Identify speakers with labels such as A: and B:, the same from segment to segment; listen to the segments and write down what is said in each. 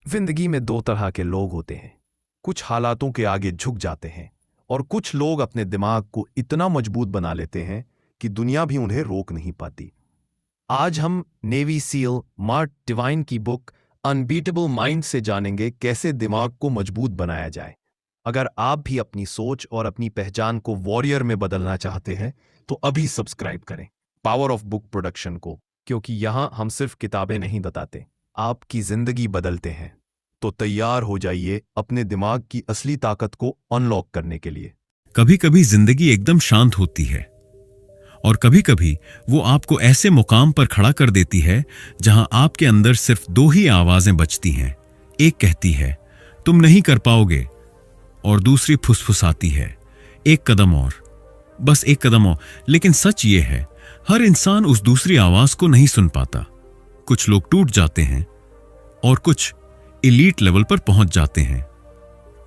A: जिंदगी में दो तरह के लोग होते हैं। कुछ हालातों के आगे झुक जाते हैं और कुछ लोग अपने दिमाग को इतना मजबूत बना लेते हैं कि दुनिया भी उन्हें रोक नहीं पाती। आज हम नेवी सील मार्क डिवाइन की बुक अनबीटेबल माइंड से जानेंगे कैसे दिमाग को मजबूत बनाया जाए। अगर आप भी अपनी सोच और अपनी पहचान को वॉरियर में बदलना चाहते हैं तो अभी सब्सक्राइब करें पावर ऑफ बुक प्रोडक्शन को, क्योंकि यहाँ हम सिर्फ किताबें नहीं बताते, आपकी जिंदगी बदलते हैं। तो तैयार हो जाइए अपने दिमाग की असली ताकत को अनलॉक करने के लिए।
B: कभी कभी जिंदगी एकदम शांत होती है और कभी कभी वो आपको ऐसे मुकाम पर खड़ा कर देती है जहां आपके अंदर सिर्फ दो ही आवाजें बचती हैं। एक कहती है तुम नहीं कर पाओगे और दूसरी फुसफुसाती है एक कदम और, बस एक कदम और। लेकिन सच ये है, हर इंसान उस दूसरी आवाज को नहीं सुन पाता। कुछ लोग टूट जाते हैं और कुछ एलीट लेवल पर पहुंच जाते हैं।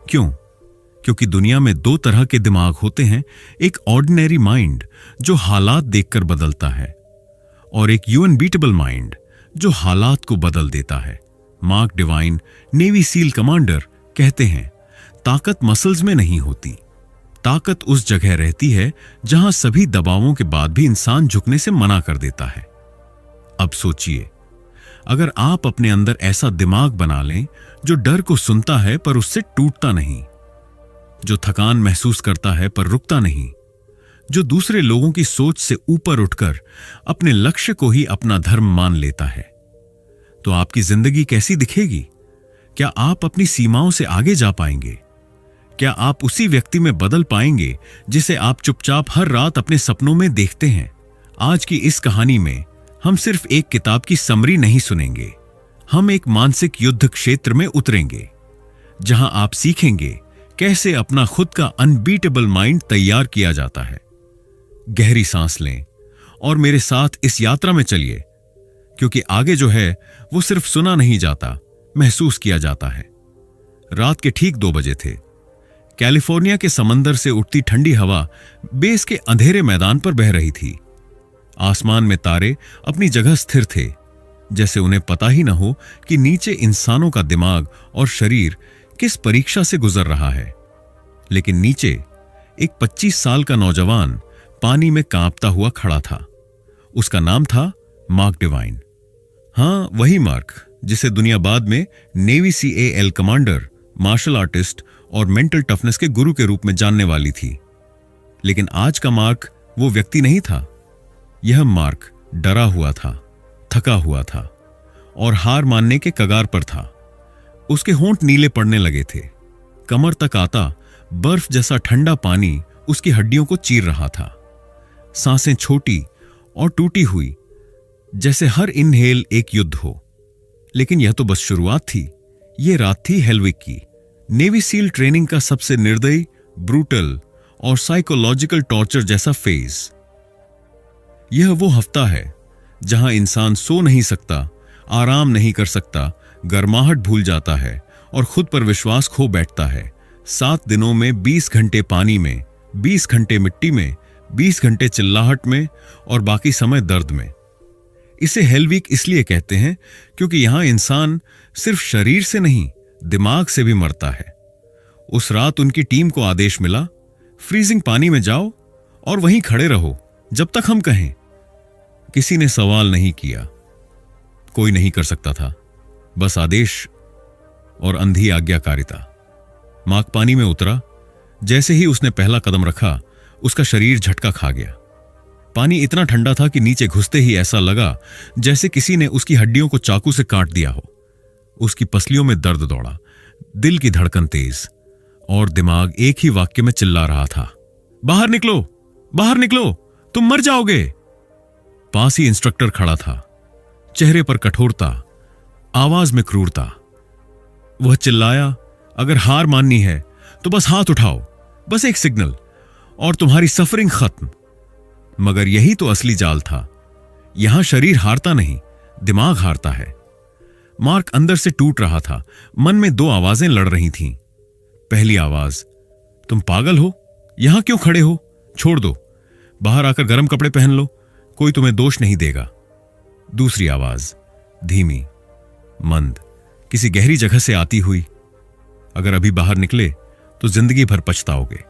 B: क्यों? क्योंकि दुनिया में दो तरह के दिमाग होते हैं, एक ऑर्डिनरी माइंड जो हालात देखकर बदलता है और एक अनबीटेबल माइंड जो हालात को बदल देता है। Mark divine, navy SEAL commander, कहते हैं ताकत मसल्स में नहीं होती, ताकत उस जगह रहती है जहां सभी दबावों के बाद भी इंसान झुकने से मना कर देता है। अब सोचिए, अगर आप अपने अंदर ऐसा दिमाग बना लें जो डर को सुनता है पर उससे टूटता नहीं, जो थकान महसूस करता है पर रुकता नहीं, जो दूसरे लोगों की सोच से ऊपर उठकर अपने लक्ष्य को ही अपना धर्म मान लेता है, तो आपकी जिंदगी कैसी दिखेगी? क्या आप अपनी सीमाओं से आगे जा पाएंगे? क्या आप उसी व्यक्ति में बदल पाएंगे जिसे आप चुपचाप हर रात अपने सपनों में देखते हैं? आज की इस कहानी में हम सिर्फ एक किताब की समरी नहीं सुनेंगे, हम एक मानसिक युद्ध क्षेत्र में उतरेंगे जहां आप सीखेंगे कैसे अपना खुद का अनबीटेबल माइंड तैयार किया जाता है। गहरी सांस लें और मेरे साथ इस यात्रा में चलिए, क्योंकि आगे जो है वो सिर्फ सुना नहीं जाता, महसूस किया जाता है। रात के ठीक 2 बजे थे। कैलिफोर्निया के समंदर से उठती ठंडी हवा बेस के अंधेरे मैदान पर बह रही थी। आसमान में तारे अपनी जगह स्थिर थे, जैसे उन्हें पता ही न हो कि नीचे इंसानों का दिमाग और शरीर किस परीक्षा से गुजर रहा है। लेकिन नीचे एक 25 साल का नौजवान पानी में कांपता हुआ खड़ा था। उसका नाम था मार्क डिवाइन। हां, वही मार्क जिसे दुनिया बाद में navy CAL commander, martial artist और मेंटल टफनेस के गुरु के रूप में जानने वाली थी। लेकिन आज का मार्क वो व्यक्ति नहीं था। यह मार्क डरा हुआ था, थका हुआ था और हार मानने के कगार पर था। उसके होंठ नीले पड़ने लगे थे। कमर तक आता बर्फ जैसा ठंडा पानी उसकी हड्डियों को चीर रहा था। सांसें छोटी और टूटी हुई, जैसे हर इनहेल एक युद्ध हो। लेकिन यह तो बस शुरुआत थी। यह रात थी हेलविक की, नेवी सील ट्रेनिंग का सबसे निर्दयी, ब्रूटल और साइकोलॉजिकल टॉर्चर जैसा फेज। यह वो हफ्ता है जहां इंसान सो नहीं सकता, आराम नहीं कर सकता, गर्माहट भूल जाता है और खुद पर विश्वास खो बैठता है। 7 दिनों में 20 घंटे पानी में, 20 घंटे मिट्टी में, 20 घंटे चिल्लाहट में और बाकी समय दर्द में। इसे हेल वीक इसलिए कहते हैं क्योंकि यहां इंसान सिर्फ शरीर से नहीं, दिमाग से भी मरता है। उस रात उनकी टीम को आदेश मिला, फ्रीजिंग पानी में जाओ और वहीं खड़े रहो जब तक हम कहें। किसी ने सवाल नहीं किया, कोई नहीं कर सकता था, बस आदेश और अंधी आज्ञाकारिता। मार्क पानी में उतरा। जैसे ही उसने पहला कदम रखा, उसका शरीर झटका खा गया। पानी इतना ठंडा था कि नीचे घुसते ही ऐसा लगा जैसे किसी ने उसकी हड्डियों को चाकू से काट दिया हो। उसकी पसलियों में दर्द दौड़ा, दिल की धड़कन तेज और दिमाग एक ही वाक्य में चिल्ला रहा था, बाहर निकलो, बाहर निकलो, तुम मर जाओगे। पास ही इंस्ट्रक्टर खड़ा था, चेहरे पर कठोरता, आवाज में क्रूरता। वह चिल्लाया, अगर हार माननी है तो बस हाथ उठाओ, बस एक सिग्नल और तुम्हारी सफरिंग खत्म। मगर यही तो असली जाल था। यहां शरीर हारता नहीं, दिमाग हारता है। मार्क अंदर से टूट रहा था। मन में 2 आवाजें लड़ रही थीं। पहली आवाज, तुम पागल हो, यहां क्यों खड़े हो, छोड़ दो, बाहर आकर गर्म कपड़े पहन लो, कोई तुम्हें दोष नहीं देगा। दूसरी आवाज, धीमी, मंद, किसी गहरी जगह से आती हुई। अगर अभी बाहर निकले तो जिंदगी भर पछताओगे।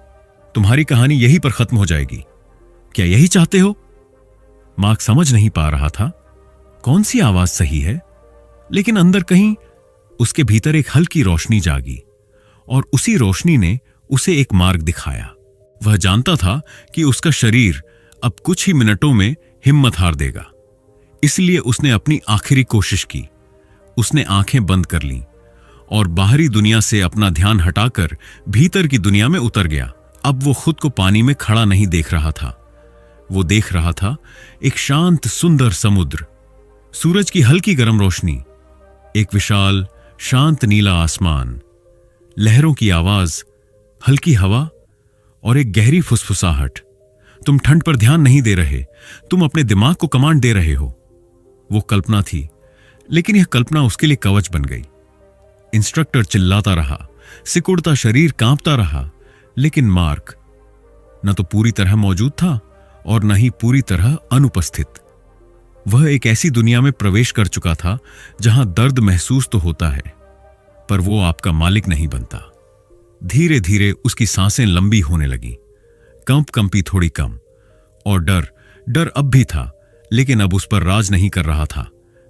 B: तुम्हारी कहानी यहीं पर खत्म हो जाएगी। क्या यही चाहते हो? मार्क समझ नहीं पा रहा था कौन सी आवाज सही है, लेकिन अंदर कहीं उसके भीतर एक हल्की रोशनी जागी और उसी रोशनी ने उसे एक मार्ग दिखाया। वह जानता था कि उसका शरीर अब कुछ ही मिनटों में हिम्मत हार देगा, इसलिए उसने अपनी आखिरी कोशिश की। उसने आंखें बंद कर लीं और बाहरी दुनिया से अपना ध्यान हटाकर भीतर की दुनिया में उतर गया। अब वो खुद को पानी में खड़ा नहीं देख रहा था, वो देख रहा था एक शांत सुंदर समुद्र, सूरज की हल्की गर्म रोशनी, एक विशाल शांत नीला आसमान, लहरों की आवाज, हल्की हवा और एक गहरी फुसफुसाहट। तुम ठंड पर ध्यान नहीं दे रहे, तुम अपने दिमाग को कमांड दे रहे हो। वो कल्पना थी, लेकिन यह कल्पना उसके लिए कवच बन गई। इंस्ट्रक्टर चिल्लाता रहा, सिकुड़ता शरीर कांपता रहा, लेकिन मार्क न तो पूरी तरह मौजूद था और न ही पूरी तरह अनुपस्थित। वह एक ऐसी दुनिया में प्रवेश कर चुका था जहां दर्द महसूस तो होता है, पर वो आपका मालिक नहीं बनता। धीरे धीरे उसकी सांसें लंबी होने लगी, कंपी थोड़ी कम, और डर अब भी था, लेकिन अब उस पर राज नहीं कर रहा था।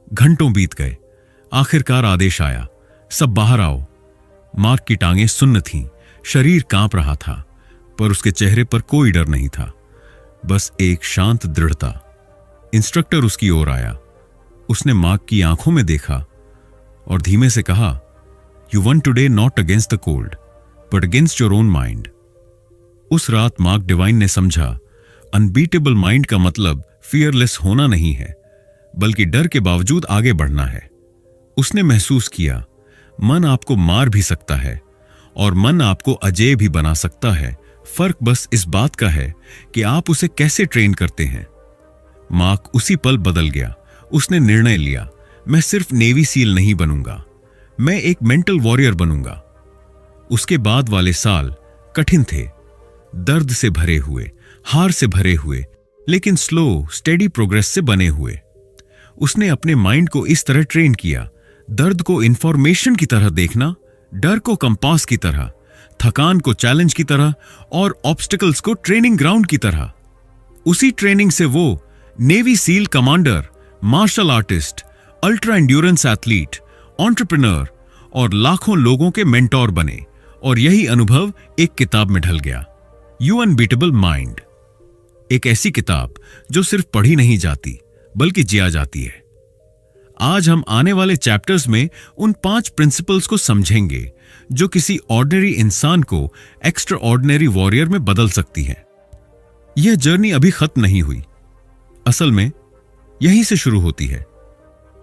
B: घंटों बीत गए, आखिरकार आदेश आया, सब बाहर आओ। मार्क की टांगें सुन्न थीं, शरीर कांप रहा था, पर उसके चेहरे पर कोई डर नहीं था, बस एक शांत दृढ़ता। इंस्ट्रक्टर उसकी ओर आया, उसने मार्क की आंखों में देखा और धीमे से कहा, you one today not against the cold but against your own mind. उस रात मार्क डिवाइन ने समझा, अनबीटेबल माइंड का मतलब फियरलेस होना नहीं है, बल्कि डर के बावजूद आगे बढ़ना है। उसने महसूस किया, मन आपको मार भी सकता है और मन आपको अजेय भी बना सकता है। फर्क बस इस बात का है कि आप उसे कैसे ट्रेन करते हैं। मार्क उसी पल बदल गया। उसने निर्णय लिया, मैं सिर्फ नेवी सील नहीं बनूंगा, मैं एक मेंटल वॉरियर बनूंगा। उसके बाद वाले साल कठिन थे, दर्द से भरे हुए, हार से भरे हुए, लेकिन स्लो स्टेडी प्रोग्रेस से बने हुए। उसने अपने माइंड को इस तरह ट्रेन किया, दर्द को इंफॉर्मेशन की तरह देखना, डर को कंपास की तरह, थकान को चैलेंज की तरह और ऑब्स्टिकल्स को ट्रेनिंग ग्राउंड की तरह। उसी ट्रेनिंग से वो navy SEAL commander, martial artist, ultra endurance athlete, entrepreneur और लाखों लोगों के मेंटोर बने। और यही अनुभव एक किताब में ढल गया, यू अनबीटेबल माइंड। एक ऐसी किताब जो सिर्फ पढ़ी नहीं जाती बल्कि जिया जाती है। आज हम आने वाले चैप्टर्स में उन 5 प्रिंसिपल्स को समझेंगे जो किसी ऑर्डिनरी इंसान को एक्स्ट्रा ऑर्डिनरी वॉरियर में बदल सकती है। यह जर्नी अभी खत्म नहीं हुई, असल में यहीं से शुरू होती है।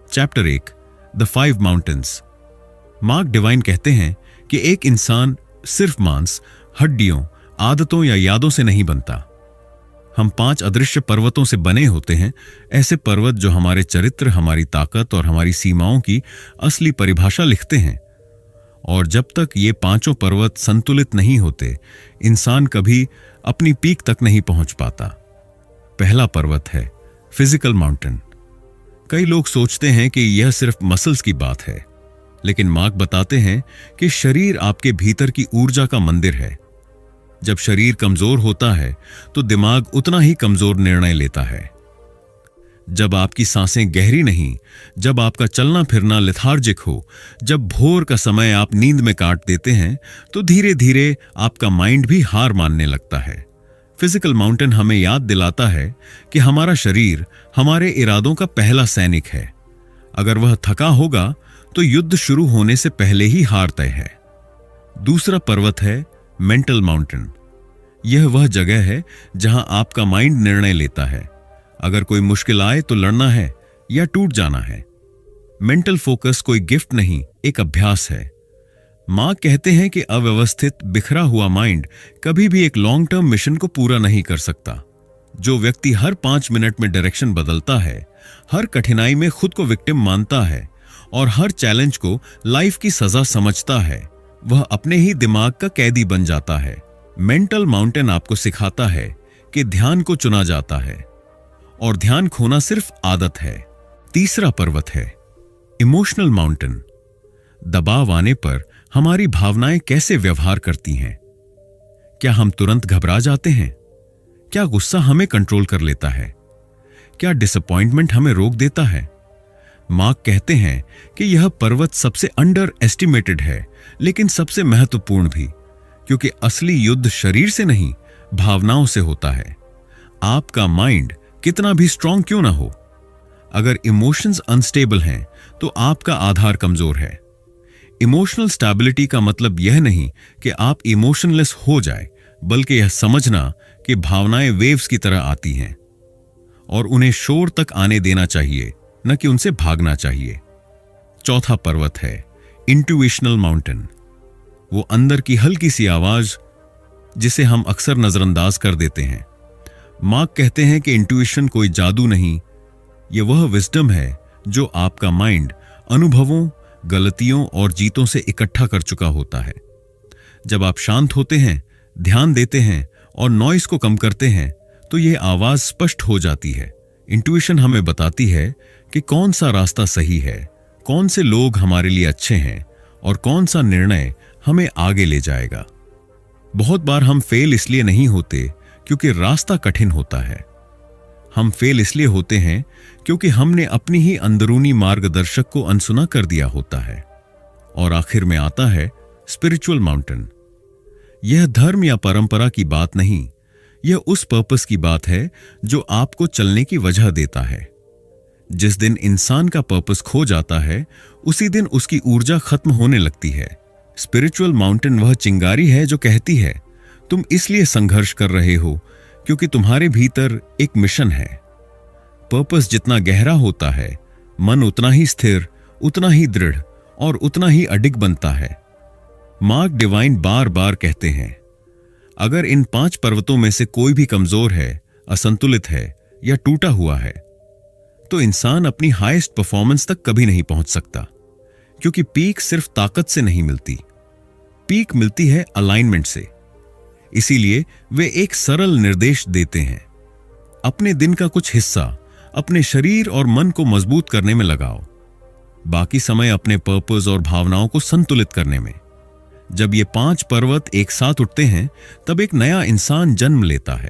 B: Chapter 1, the 5 mountains. Mark divine कहते हैं कि एक इंसान सिर्फ मांस, हड्डियों, आदतों या यादों से नहीं बनता। हम 5 अदृश्य पर्वतों से बने होते हैं, ऐसे पर्वत जो हमारे चरित्र, हमारी ताकत और हमारी सीमाओं की असली परिभाषा लिखते हैं। और जब तक ये 5 पर्वत संतुलित नहीं होते, इंसान कभी अपनी पीक तक नहीं पहुंच पाता। पहला पर्वत है फिजिकल माउंटेन। कई लोग सोचते हैं कि यह सिर्फ मसल्स की बात है, लेकिन मार्क बताते हैं कि शरीर आपके भीतर की ऊर्जा का मंदिर है। जब शरीर कमजोर होता है तो दिमाग उतना ही कमजोर निर्णय लेता है। जब आपकी सांसें गहरी नहीं, जब आपका चलना फिरना लेथार्जिक हो, जब भोर का समय आप नींद में काट देते हैं, तो धीरे धीरे आपका माइंड भी हार मानने लगता है। फिजिकल माउंटेन हमें याद दिलाता है कि हमारा शरीर हमारे इरादों का पहला सैनिक है। अगर वह थका होगा तो युद्ध शुरू होने से पहले ही हार तय है। दूसरा पर्वत है मेंटल माउंटेन। यह वह जगह है जहां आपका माइंड निर्णय लेता है। अगर कोई मुश्किल आए तो लड़ना है या टूट जाना है। मेंटल फोकस कोई गिफ्ट नहीं, एक अभ्यास है। मां कहते हैं कि अव्यवस्थित, बिखरा हुआ माइंड कभी भी एक लॉन्ग टर्म मिशन को पूरा नहीं कर सकता। जो व्यक्ति हर 5 मिनट में डायरेक्शन बदलता है, हर कठिनाई में खुद को विक्टिम मानता है और हर चैलेंज को लाइफ की सजा समझता है, वह अपने ही दिमाग का कैदी बन जाता है। मेंटल माउंटेन आपको सिखाता है कि ध्यान को चुना जाता है और ध्यान खोना सिर्फ आदत है। तीसरा पर्वत है इमोशनल माउंटेन। दबाव आने पर हमारी भावनाएं कैसे व्यवहार करती हैं? क्या हम तुरंत घबरा जाते हैं? क्या गुस्सा हमें कंट्रोल कर लेता है? क्या डिसअपॉइंटमेंट हमें रोक देता है? मार्क कहते हैं कि यह पर्वत सबसे अंडर एस्टिमेटेड है, लेकिन सबसे महत्वपूर्ण भी, क्योंकि असली युद्ध शरीर से नहीं, भावनाओं से होता है। आपका माइंड कितना भी स्ट्रांग क्यों ना हो, अगर इमोशंस अनस्टेबल हैं तो आपका आधार कमजोर है। इमोशनल स्टेबिलिटी का मतलब यह नहीं कि आप इमोशनलेस हो जाए, बल्कि यह समझना कि भावनाएं वेव्स की तरह आती हैं और उन्हें शोर तक आने देना चाहिए, न कि उनसे भागना चाहिए। चौथा पर्वत है इंट्यूशनल माउंटेन, वो अंदर की हल्की सी आवाज जिसे हम अक्सर नजरअंदाज कर देते हैं। मार्क कहते हैं कि इंट्यूशन कोई जादू नहीं, यह वह विजडम है जो आपका माइंड अनुभवों, गलतियों और जीतों से इकट्ठा कर चुका होता है। जब आप शांत होते हैं, ध्यान देते हैं और नॉइस को कम करते हैं, तो यह आवाज स्पष्ट हो जाती है। इंट्यूशन हमें बताती है कि कौन सा रास्ता सही है, कौन से लोग हमारे लिए अच्छे हैं और कौन सा निर्णय हमें आगे ले जाएगा। बहुत बार हम फेल इसलिए नहीं होते क्योंकि रास्ता कठिन होता है। हम फेल इसलिए होते हैं क्योंकि हमने अपनी ही अंदरूनी मार्गदर्शक को अनसुना कर दिया होता है। और आखिर में आता है स्पिरिचुअल माउंटेन। यह धर्म या परंपरा की बात नहीं, यह उस पर्पस की बात है जो आपको चलने की वजह देता है। जिस दिन इंसान का पर्पस खो जाता है, उसी दिन उसकी ऊर्जा खत्म होने लगती है। स्पिरिचुअल माउंटेन वह चिंगारी है जो कहती है, तुम इसलिए संघर्ष कर रहे हो क्योंकि तुम्हारे भीतर एक मिशन है। पर्पस जितना गहरा होता है, मन उतना ही स्थिर, उतना ही दृढ़ और उतना ही अडिग बनता है। मार्क डिवाइन बार बार कहते हैं, अगर इन 5 पर्वतों में से कोई भी कमजोर है, असंतुलित है या टूटा हुआ है, तो इंसान अपनी हाईएस्ट परफॉर्मेंस तक कभी नहीं पहुंच सकता। क्योंकि पीक सिर्फ ताकत से नहीं मिलती, पीक मिलती है अलाइनमेंट से। इसीलिए वे एक सरल निर्देश देते हैं, अपने दिन का कुछ हिस्सा अपने शरीर और मन को मजबूत करने में लगाओ, बाकी समय अपने पर्पस और भावनाओं को संतुलित करने में। जब ये 5 पर्वत एक साथ उठते हैं, तब एक नया इंसान जन्म लेता है।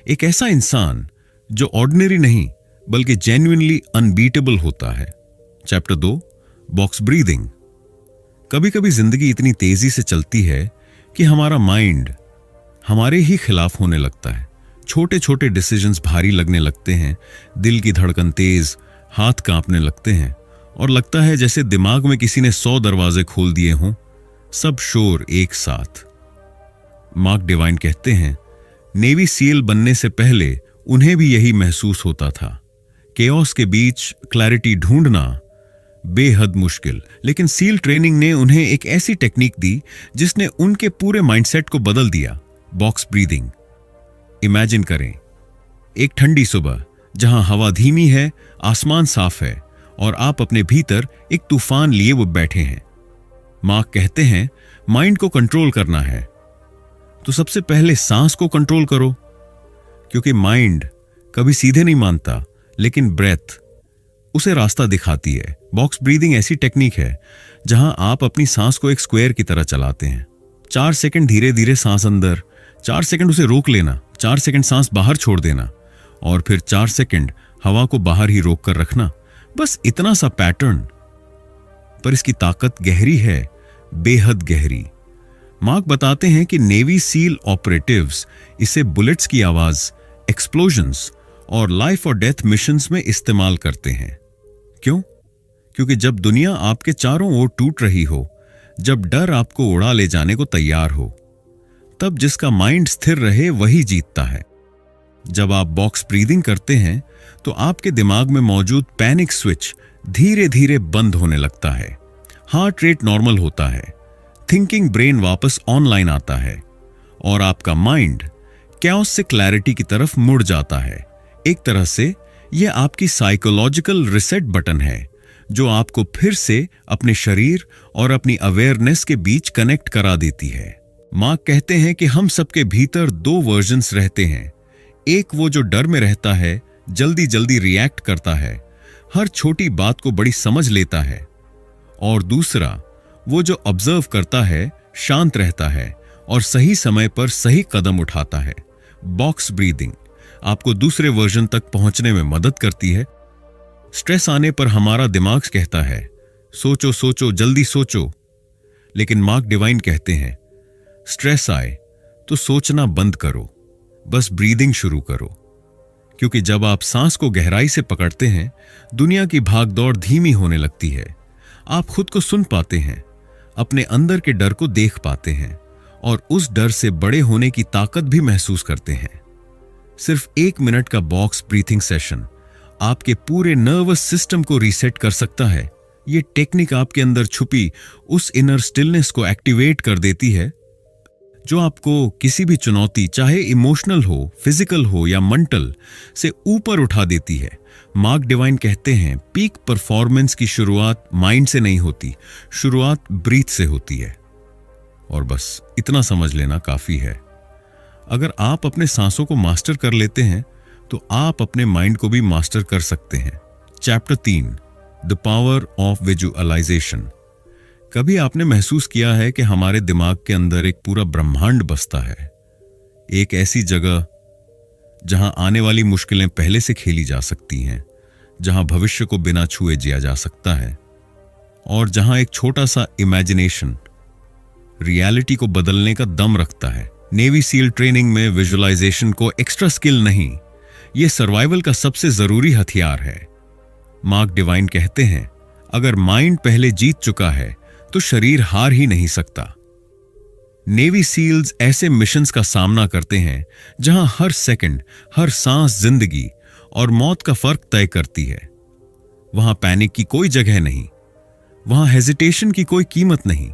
B: एक ऐसा इंसान जो ऑर्डिनरी नहीं बल्कि जेन्युइनली अनबीटेबल होता है। Chapter 2, box breathing. कभी कभी जिंदगी इतनी तेजी से चलती है कि हमारा माइंड हमारे ही खिलाफ होने लगता है। छोटे छोटे डिसीजंस भारी लगने लगते हैं, दिल की धड़कन तेज, हाथ कांपने लगते हैं और लगता है जैसे दिमाग में किसी ने 100 दरवाजे खोल दिए हों, सब शोर एक साथ। मार्क डिवाइन कहते हैं, नेवी सील बनने से पहले उन्हें भी यही महसूस होता था। केओस के बीच क्लैरिटी ढूंढना बेहद मुश्किल, लेकिन सील ट्रेनिंग ने उन्हें एक ऐसी टेक्निक दी जिसने उनके पूरे माइंडसेट को बदल दिया। Box breathing. इमेजिन करें, एक ठंडी सुबह जहां हवा धीमी है, आसमान साफ है और आप अपने भीतर एक तूफान लिए वो बैठे हैं। मार्क कहते हैं, माइंड को कंट्रोल करना है तो सबसे पहले सांस को कंट्रोल करो, क्योंकि माइंड कभी सीधे नहीं मानता, लेकिन ब्रेथ उसे रास्ता दिखाती है। बॉक्स ब्रीदिंग ऐसी टेक्निक है जहां आप अपनी सांस को एक स्क्वायर की तरह चलाते हैं। 4 सेकंड धीरे धीरे सांस अंदर, 4 सेकंड उसे रोक लेना, 4 सेकंड सांस बाहर छोड़ देना और फिर 4 सेकंड हवा को बाहर ही रोक कर रखना। बस इतना सा पैटर्न, पर इसकी ताकत गहरी है, बेहद गहरी। मार्क बताते हैं कि नेवी सील ऑपरेटिव्स इसे बुलेट्स की आवाज, एक्सप्लोजन्स और लाइफ और डेथ मिशंस में इस्तेमाल करते हैं। क्यों? क्योंकि जब दुनिया आपके चारों ओर टूट रही हो, जब डर आपको उड़ा ले जाने को तैयार हो, तब जिसका माइंड स्थिर रहे वही जीतता है। जब आप बॉक्स ब्रीदिंग करते हैं तो आपके दिमाग में मौजूद पैनिक स्विच धीरे धीरे बंद होने लगता है, हार्ट रेट नॉर्मल होता है, थिंकिंग ब्रेन वापस ऑनलाइन आता है और आपका माइंड कैओस से क्लैरिटी की तरफ मुड़ जाता है। एक तरह से यह आपकी साइकोलॉजिकल रिसेट बटन है जो आपको फिर से अपने शरीर और अपनी अवेयरनेस के बीच कनेक्ट करा देती है। मार्क कहते हैं कि हम सबके भीतर 2 वर्जन्स रहते हैं। एक वो जो डर में रहता है, जल्दी जल्दी रिएक्ट करता है, हर छोटी बात को बड़ी समझ लेता है, और दूसरा वो जो ऑब्जर्व करता है शांत रहता है और सही समय पर सही कदम उठाता है। बॉक्स ब्रीदिंग आपको दूसरे वर्जन तक पहुंचने में मदद करती है। स्ट्रेस आने पर हमारा दिमाग कहता है सोचो सोचो जल्दी सोचो, लेकिन मार्क डिवाइन कहते हैं स्ट्रेस आए तो सोचना बंद करो, बस ब्रीदिंग शुरू करो। क्योंकि जब आप सांस को गहराई से पकड़ते हैं, दुनिया की भागदौड़ धीमी होने लगती है। आप खुद को सुन पाते हैं, अपने अंदर के डर को देख पाते हैं और उस डर से बड़े होने की ताकत भी महसूस करते हैं। सिर्फ 1 मिनट का बॉक्स ब्रीथिंग सेशन आपके पूरे नर्वस सिस्टम को रीसेट कर सकता है। ये टेक्निक आपके अंदर छुपी उस इनर स्टिलनेस को एक्टिवेट कर देती है जो आपको किसी भी चुनौती, चाहे इमोशनल हो, फिजिकल हो या मेंटल, से ऊपर उठा देती है। मार्क डिवाइन कहते हैं पीक परफॉर्मेंस की शुरुआत माइंड से नहीं होती, शुरुआत ब्रीथ से होती है। और बस इतना समझ लेना काफी है। अगर आप अपने सांसों को मास्टर कर लेते हैं तो आप अपने माइंड को भी मास्टर कर सकते हैं। Chapter 3, the power of visualisation. कभी आपने महसूस किया है कि हमारे दिमाग के अंदर एक पूरा ब्रह्मांड बसता है, एक ऐसी जगह जहां आने वाली मुश्किलें पहले से खेली जा सकती हैं, जहां भविष्य को बिना छुए जिया जा सकता है और जहां एक छोटा सा इमेजिनेशन रियलिटी को बदलने का दम रखता है। नेवी सील ट्रेनिंग में विजुअलाइजेशन को एक्स्ट्रा स्किल नहीं, यह सर्वाइवल का सबसे जरूरी हथियार है। मार्क डिवाइन कहते हैं अगर माइंड पहले जीत चुका है तो शरीर हार ही नहीं सकता। नेवी सील्स ऐसे मिशंस का सामना करते हैं जहां हर सेकंड, हर सांस जिंदगी और मौत का फर्क तय करती है। वहां पैनिक की कोई जगह नहीं, वहां हेजिटेशन की कोई कीमत नहीं।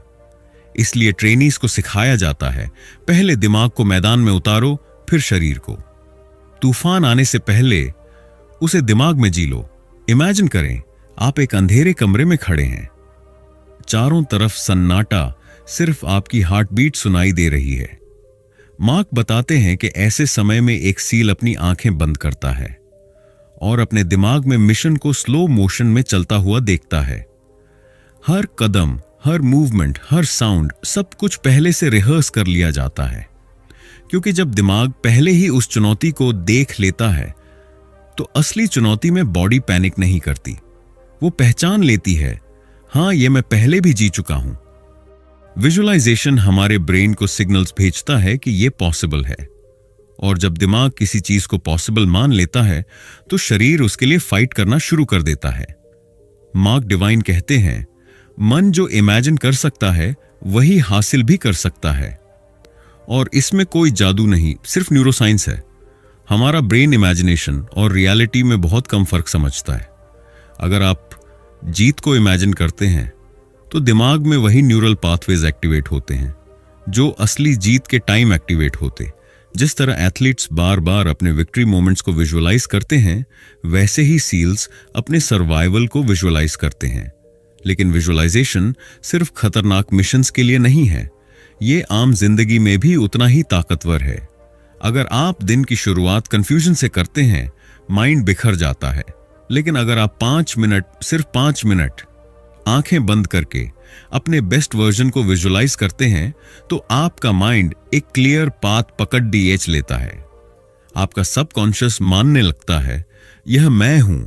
B: इसलिए ट्रेनीज को सिखाया जाता है पहले दिमाग को मैदान में उतारो, फिर शरीर को। तूफान आने से पहले उसे दिमाग में जी लो। इमेजिन करें आप एक अंधेरे कमरे में खड़े हैं, चारों तरफ सन्नाटा, सिर्फ आपकी हार्ट बीट सुनाई दे रही है। मार्क बताते हैं कि ऐसे समय में एक सील अपनी आंखें बंद करता है और अपने दिमाग में मिशन को स्लो मोशन में चलता हुआ देखता है। हर कदम, हर मूवमेंट, हर साउंड, सब कुछ पहले से रिहर्स कर लिया जाता है। क्योंकि जब दिमाग पहले ही उस चुनौती को देख लेता है तो असली चुनौती में बॉडी पैनिक नहीं करती। वो पहचान लेती है, हां ये मैं पहले भी जी चुका हूं। विजुअलाइजेशन हमारे ब्रेन को सिग्नल्स भेजता है कि यह पॉसिबल है, और जब दिमाग किसी चीज को पॉसिबल मान लेता है तो शरीर उसके लिए फाइट करना शुरू कर देता है। मार्क डिवाइन कहते हैं मन जो इमेजिन कर सकता है वही हासिल भी कर सकता है, और इसमें कोई जादू नहीं, सिर्फ न्यूरोसाइंस है। हमारा ब्रेन इमेजिनेशन और रियलिटी में बहुत कम फर्क समझता है। अगर आप जीत को इमेजिन करते हैं तो दिमाग में वही न्यूरल पाथवेज एक्टिवेट होते हैं जो असली जीत के टाइम एक्टिवेट होते। जिस तरह एथलीट्स बार बार अपने विक्ट्री मोमेंट्स को विजुअलाइज करते हैं, वैसे ही सील्स अपने सर्वाइवल को विजुअलाइज करते हैं। लेकिन विजुअलाइजेशन सिर्फ खतरनाक मिशंस के लिए नहीं है, ये आम जिंदगी में भी उतना ही ताकतवर है। अगर आप दिन की शुरुआत कंफ्यूजन से करते हैं, माइंड बिखर जाता है। लेकिन अगर आप 5 मिनट, सिर्फ 5 मिनट आंखें बंद करके अपने बेस्ट वर्जन को विजुअलाइज करते हैं तो आपका माइंड एक क्लियर पाथ पकड़ डीएच लेता है। आपका सबकॉन्शियस मानने लगता है यह मैं हूं,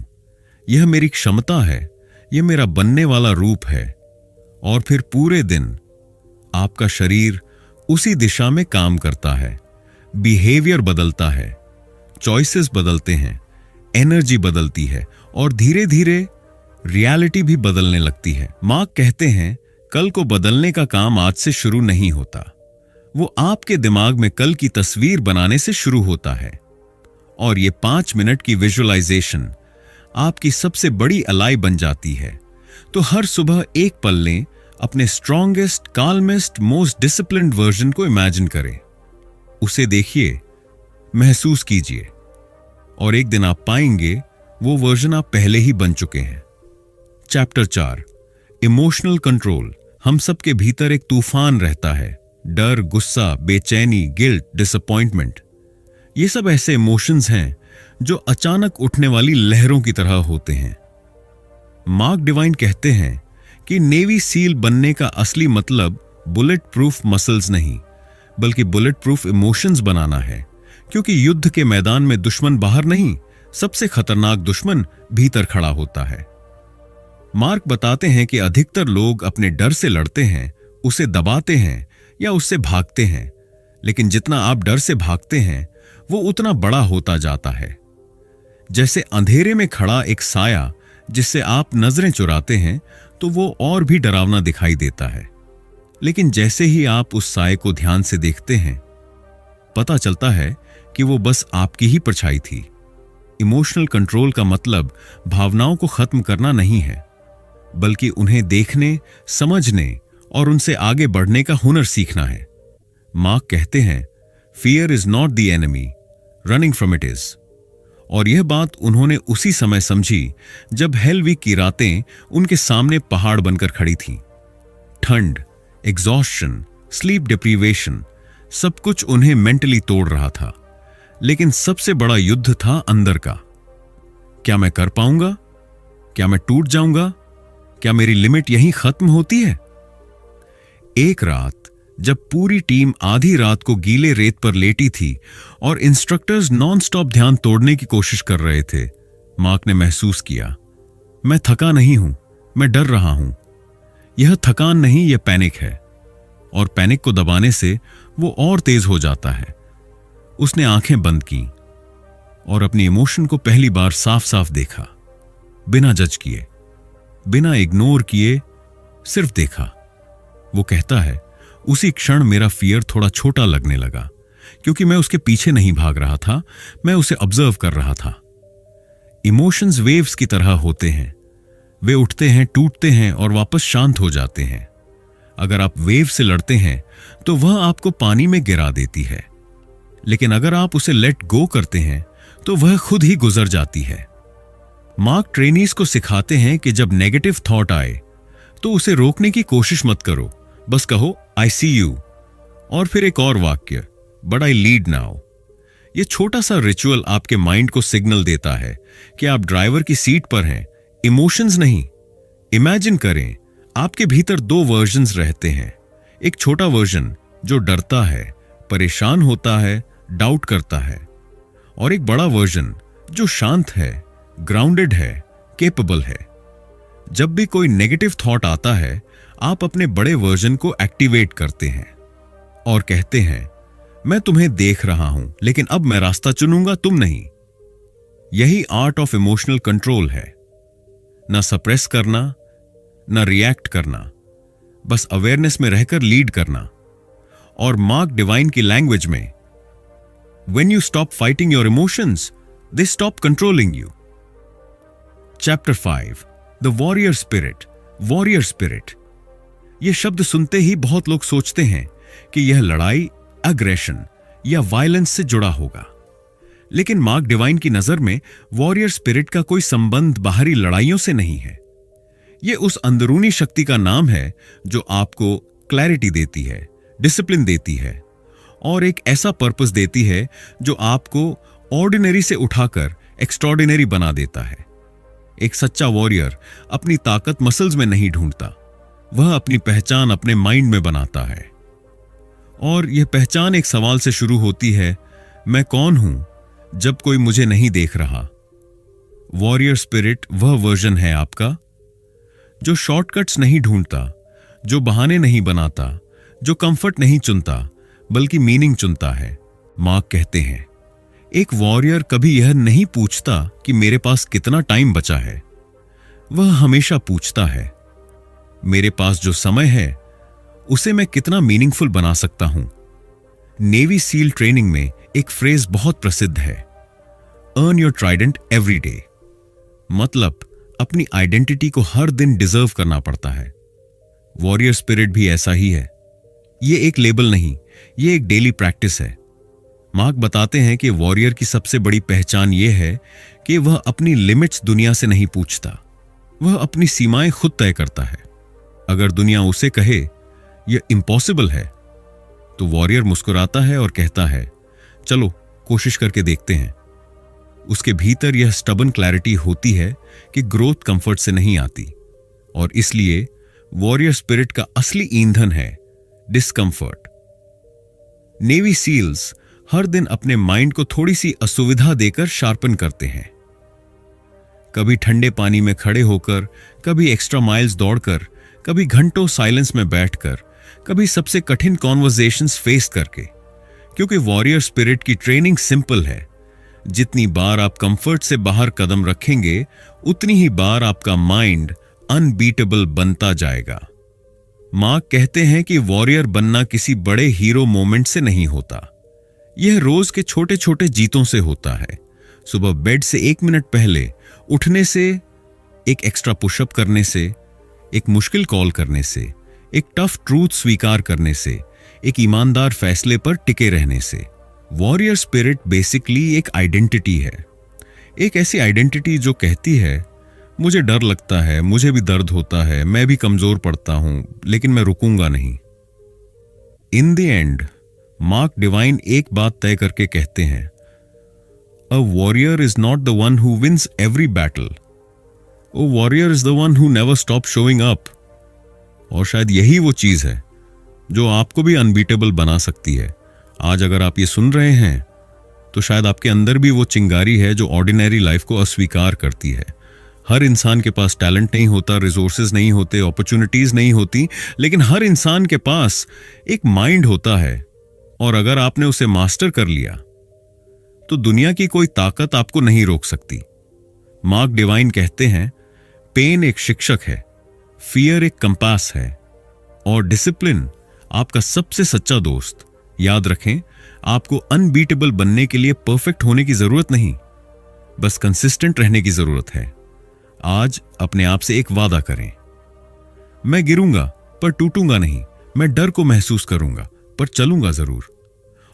B: यह मेरी क्षमता है, यह मेरा बनने वाला रूप है। और फिर पूरे दिन आपका शरीर उसी दिशा में काम करता है। बिहेवियर बदलता है, चॉइसेस बदलते हैं, एनर्जी बदलती है और धीरे धीरे रियलिटी भी बदलने लगती है। मार्क कहते हैं कल को बदलने का काम आज से शुरू नहीं होता, वो आपके दिमाग में कल की तस्वीर बनाने से शुरू होता है। और ये 5 मिनट की विजुअलाइजेशन आपकी सबसे बड़ी अलाई बन जाती है। तो हर सुबह एक पल लें, अपने स्ट्रॉन्गेस्ट, काल्मेस्ट, मोस्ट डिसिप्लिन्ड वर्जन को इमेजिन करें। उसे देखिए, महसूस कीजिए, और एक दिन आप पाएंगे वो वर्जन आप पहले ही बन चुके हैं। Chapter 4, emotional control. हम सबके भीतर एक तूफान रहता है, डर, गुस्सा, बेचैनी, गिल्ट, डिसअपॉइंटमेंट। ये सब ऐसे इमोशंस हैं जो अचानक उठने वाली लहरों की तरह होते हैं। मार्क डिवाइन कहते हैं कि नेवी सील बनने का असली मतलब बुलेट प्रूफ मसल्स नहीं, बल्कि बुलेट प्रूफ इमोशंस बनाना है, क्योंकि युद्ध के मैदान में दुश्मन बाहर नहीं, सबसे खतरनाक दुश्मन भीतर खड़ा होता है। मार्क बताते हैं कि अधिकतर लोग अपने डर से लड़ते हैं, उसे दबाते हैं या उससे भागते हैं, लेकिन जितना आप डर से भागते हैं वो उतना बड़ा होता जाता है। जैसे अंधेरे में खड़ा एक साया जिससे आप नजरें चुराते हैं तो वो और भी डरावना दिखाई देता है, लेकिन जैसे ही आप उस साये को ध्यान से देखते हैं पता चलता है कि वो बस आपकी ही परछाई थी। इमोशनल कंट्रोल का मतलब भावनाओं को खत्म करना नहीं है, बल्कि उन्हें देखने, समझने और उनसे आगे बढ़ने का हुनर सीखना है। मार्क कहते हैं, fear is not the enemy, running from it is. और यह बात उन्होंने उसी समय समझी जब हेल वीक की रातें उनके सामने पहाड़ बनकर खड़ी थीं। ठंड, एग्जॉस्शन, स्लीप डिप्रीवेशन, सब कुछ उन्हें मेंटली तोड़ रहा था, लेकिन सबसे बड़ा युद्ध था अंदर का। क्या मैं कर पाऊंगा? क्या मैं टूट जाऊंगा? क्या मेरी लिमिट यहीं खत्म होती है? एक रात जब पूरी टीम आधी रात को गीले रेत पर लेटी थी और इंस्ट्रक्टर्स नॉनस्टॉप ध्यान तोड़ने की कोशिश कर रहे थे, मार्क ने महसूस किया, मैं थका नहीं हूं, मैं डर रहा हूं। यह थकान नहीं, यह पैनिक है, और पैनिक को दबाने से वो और तेज हो जाता है। उसने आंखें बंद की और अपनी इमोशन को पहली बार साफ साफ देखा, बिना जज किए, बिना इग्नोर किए, सिर्फ देखा। वो कहता है, उसी क्षण मेरा फियर थोड़ा छोटा लगने लगा, क्योंकि मैं उसके पीछे नहीं भाग रहा था, मैं उसे ऑब्जर्व कर रहा था। इमोशंस वेव्स की तरह होते हैं, वे उठते हैं, टूटते हैं और वापस शांत हो जाते हैं। अगर आप वेव से लड़ते हैं तो वह आपको पानी में गिरा देती है, लेकिन अगर आप उसे लेट गो करते हैं तो वह खुद ही गुजर जाती है। मार्क ट्रेनीज को सिखाते हैं कि जब नेगेटिव थॉट आए तो उसे रोकने की कोशिश मत करो, बस कहो आई सी यू, और फिर एक और वाक्य, बट आई लीड नाउ। यह छोटा सा रिचुअल आपके माइंड को सिग्नल देता है कि आप ड्राइवर की सीट पर हैं, इमोशंस नहीं। इमेजिन करें, आपके भीतर दो वर्जन्स रहते हैं, एक छोटा वर्जन जो डरता है, परेशान होता है, डाउट करता है, और एक बड़ा वर्जन जो शांत है, ग्राउंडेड है, केपेबल है। जब भी कोई नेगेटिव थॉट आता है, आप अपने बड़े वर्जन को एक्टिवेट करते हैं और कहते हैं, मैं तुम्हें देख रहा हूं, लेकिन अब मैं रास्ता चुनूंगा, तुम नहीं। यही आर्ट ऑफ इमोशनल कंट्रोल है, ना सप्रेस करना, ना रिएक्ट करना, बस अवेयरनेस में रहकर लीड करना। और मार्क डिवाइन की लैंग्वेज में, When you stop fighting your emotions, they stop controlling you. Chapter 5, The Warrior Spirit, Warrior Spirit. ये शब्द सुनते ही बहुत लोग सोचते हैं कि यह लड़ाई, अग्रेशन या वायलेंस से जुड़ा होगा, लेकिन मार्क डिवाइन की नजर में वॉरियर स्पिरिट का कोई संबंध बाहरी लड़ाइयों से नहीं है। यह उस अंदरूनी शक्ति का नाम है जो आपको क्लैरिटी देती है, डिसिप्लिन देती है और एक ऐसा पर्पस देती है जो आपको ऑर्डिनरी से उठाकर एक्स्ट्रॉर्डिनरी बना देता है। एक सच्चा वॉरियर अपनी ताकत मसल्स में नहीं ढूंढता, वह अपनी पहचान अपने माइंड में बनाता है। और यह पहचान एक सवाल से शुरू होती है, मैं कौन हूं जब कोई मुझे नहीं देख रहा। वॉरियर स्पिरिट वह वर्जन है आपका जो शॉर्टकट्स नहीं ढूंढता, जो बहाने नहीं बनाता, जो कंफर्ट नहीं चुनता, बल्कि मीनिंग चुनता है। मार्क कहते हैं, एक वॉरियर कभी यह नहीं पूछता कि मेरे पास कितना टाइम बचा है, वह हमेशा पूछता है, मेरे पास जो समय है उसे मैं कितना मीनिंगफुल बना सकता हूं। नेवी सील ट्रेनिंग में एक फ्रेज बहुत प्रसिद्ध है, earn your Trident every day. मतलब अपनी आइडेंटिटी को हर दिन डिजर्व करना पड़ता है। वॉरियर स्पिरिट भी ऐसा ही है। ये एक लेबल नहीं, ये एक डेली प्रैक्टिस है। मार्क बताते हैं कि वॉरियर की सबसे बड़ी पहचान यह है कि वह अपनी लिमिट्स दुनिया से नहीं पूछता, वह अपनी सीमाएं खुद तय करता है। अगर दुनिया उसे कहे यह इम्पॉसिबल है, तो वॉरियर मुस्कुराता है और कहता है, चलो कोशिश करके देखते हैं। उसके भीतर यह स्टबन क्लैरिटी होती है कि ग्रोथ कंफर्ट से नहीं आती, और इसलिए वॉरियर स्पिरिट का असली ईंधन है डिस्कंफर्ट। नेवी सील्स हर दिन अपने माइंड को थोड़ी सी असुविधा देकर शार्पन करते हैं। कभी ठंडे पानी में खड़े होकर, कभी एक्स्ट्रा माइल्स दौड़कर, कभी घंटों साइलेंस में बैठकर, कभी सबसे कठिन कॉन्वर्सेशंस फेस करके। क्योंकि वॉरियर स्पिरिट की ट्रेनिंग सिंपल है, जितनी बार आप कंफर्ट से बाहर कदम रखेंगे उतनी ही बार आपका माइंड अनबीटेबल बनता जाएगा। मार्क कहते हैं कि वॉरियर बनना किसी बड़े हीरो मोमेंट से नहीं होता, यह रोज के छोटे छोटे जीतों से होता है। सुबह बेड से 1 मिनट पहले उठने से, एक एक्स्ट्रा पुशअप करने से, एक मुश्किल कॉल करने से, एक टफ ट्रूथ स्वीकार करने से, एक ईमानदार फैसले पर टिके रहने से। वॉरियर स्पिरिट बेसिकली एक आइडेंटिटी है, एक ऐसी आइडेंटिटी जो कहती है मुझे डर लगता है, मुझे भी दर्द होता है, मैं भी कमजोर पड़ता हूं, लेकिन मैं रुकूंगा नहीं। In the end Mark Divine एक बात तय करके कहते हैं, a warrior is not the one who wins every battle, a warrior is the one who never stop showing up. और शायद यही वो चीज है जो आपको भी अनबीटेबल बना सकती है। आज अगर आप ये सुन रहे हैं तो शायद आपके अंदर भी वो चिंगारी है जो ऑर्डिनरी लाइफ को अस्वीकार करती है। हर इंसान के पास टैलेंट नहीं होता, रिसोर्सेज नहीं होते, अपॉर्चुनिटीज नहीं होती, लेकिन हर इंसान के पास एक माइंड होता है, और अगर आपने उसे मास्टर कर लिया तो दुनिया की कोई ताकत आपको नहीं रोक सकती। मार्क डिवाइन कहते हैं, पेन एक शिक्षक है, फियर एक कंपास है, और डिसिप्लिन आपका सबसे सच्चा दोस्त। याद रखें, आपको अनबीटेबल बनने के लिए परफेक्ट होने की जरूरत नहीं, बस कंसिस्टेंट रहने की जरूरत है। आज अपने आप से एक वादा करें, मैं गिरूंगा पर टूटूंगा नहीं, मैं डर को महसूस करूंगा पर चलूंगा जरूर,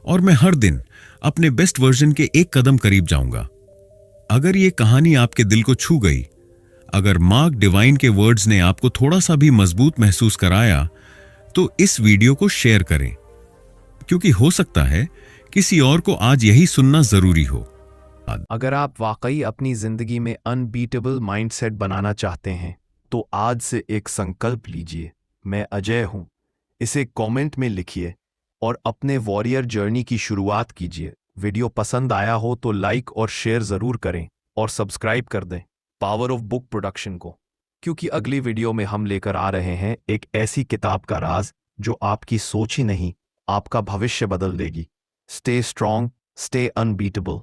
B: और मैं हर दिन अपने बेस्ट वर्जन के एक कदम करीब जाऊंगा। अगर ये कहानी आपके दिल को छू गई, अगर मार्क डिवाइन के वर्ड्स ने आपको थोड़ा सा भी मजबूत महसूस कराया, तो इस वीडियो को शेयर करें, क्योंकि हो सकता है किसी और को आज यही सुनना जरूरी हो।
A: अगर आप वाकई अपनी जिंदगी में अनबीटेबल माइंडसेट बनाना चाहते हैं तो आज से एक संकल्प लीजिए, मैं अजय हूं, इसे कमेंट में लिखिए और अपने वॉरियर जर्नी की शुरुआत कीजिए। वीडियो पसंद आया हो तो लाइक और शेयर जरूर करें और सब्सक्राइब कर दें पावर ऑफ बुक प्रोडक्शन को, क्योंकि अगली वीडियो में हम लेकर आ रहे हैं एक ऐसी किताब का राज जो आपकी सोच ही नहीं, आपका भविष्य बदल देगी। Stay strong, stay unbeatable.